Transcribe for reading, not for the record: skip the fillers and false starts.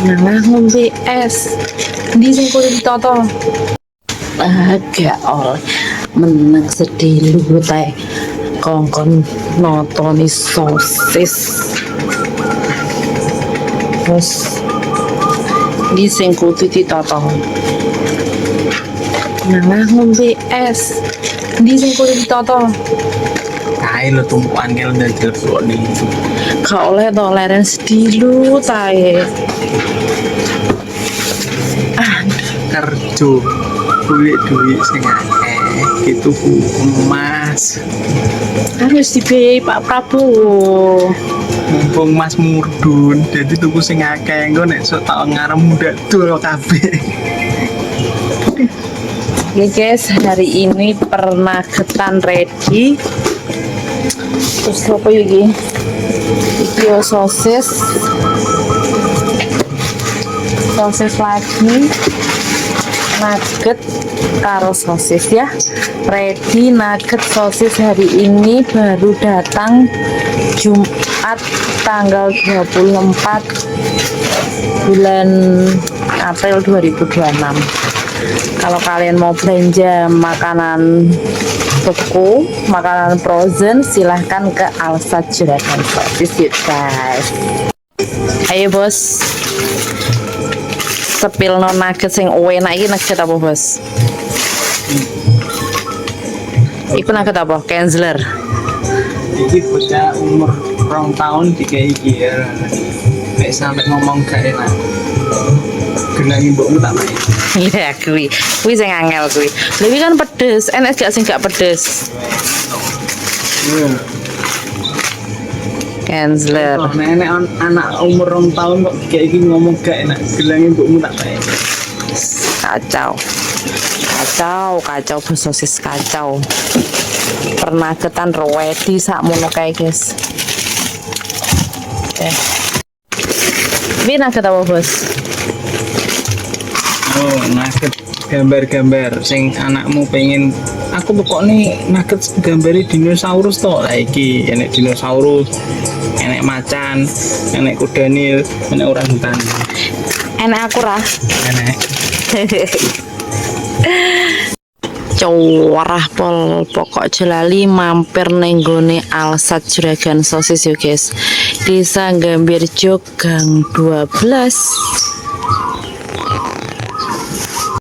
Nah, ngombe es. Di sing kudu ditoto. Agak oleh menang sedih lu teh kongkon notoni sosis terus di sing kudu ditoto. Nah, ngombe es. Di sing kudu ditoto. Tae lo tumpuan kan dan telepon nih. Gak oleh to leren sedih lu tae. Kerja duit sing akeh gitu emas Harus dibiayai Pak Prabowo. mumpung mas mudun jadi tuku sing akeh engko nek sok tak ngarep muda dol kabeh. Oke guys, hari ini pernah ketan ready. Terus apa iki? Iki sosis. Sosis lagi. Nugget karo sosis ya. Ready nugget sosis hari ini baru datang Jumat tanggal 24 bulan April 2026. Kalau kalian mau belanja makanan beku, makanan frozen, silahkan ke Alsat Juragan Sosis yuk guys. Ayo bos, sepil no nugget sing enak iki nugget apa bos? Iku nugget apa? Kenzler. Iki bocah umur 2 tahun tiga iki ya. Nek sampe ngomong gak enak. Gelangi mbokmu tak main. Iya kuwi sing angel kuwi. Lha iki kan pedes, enak gak sing gak pedes? Kenzler. Nenek anak umur 2 tahun kok kayak iki ngomong gak enak. Gelangi mbokmu tak main. Kacau bos sosis kacau. Pernah ketan ready sakmono kae guys. Ini nugget apa bos? Oh, nugget gambar-gambar sing anakmu pengen aku pokoknya nugget gambari dinosaurus toh lah iki enek dinosaurus enek macan enek kuda nil enek orangutan Enak aku rah. enek Corah pol pokok jelali mampir nenggone Alsat Juragan Sosis yo guys. Desa Gambirjo Gang 12.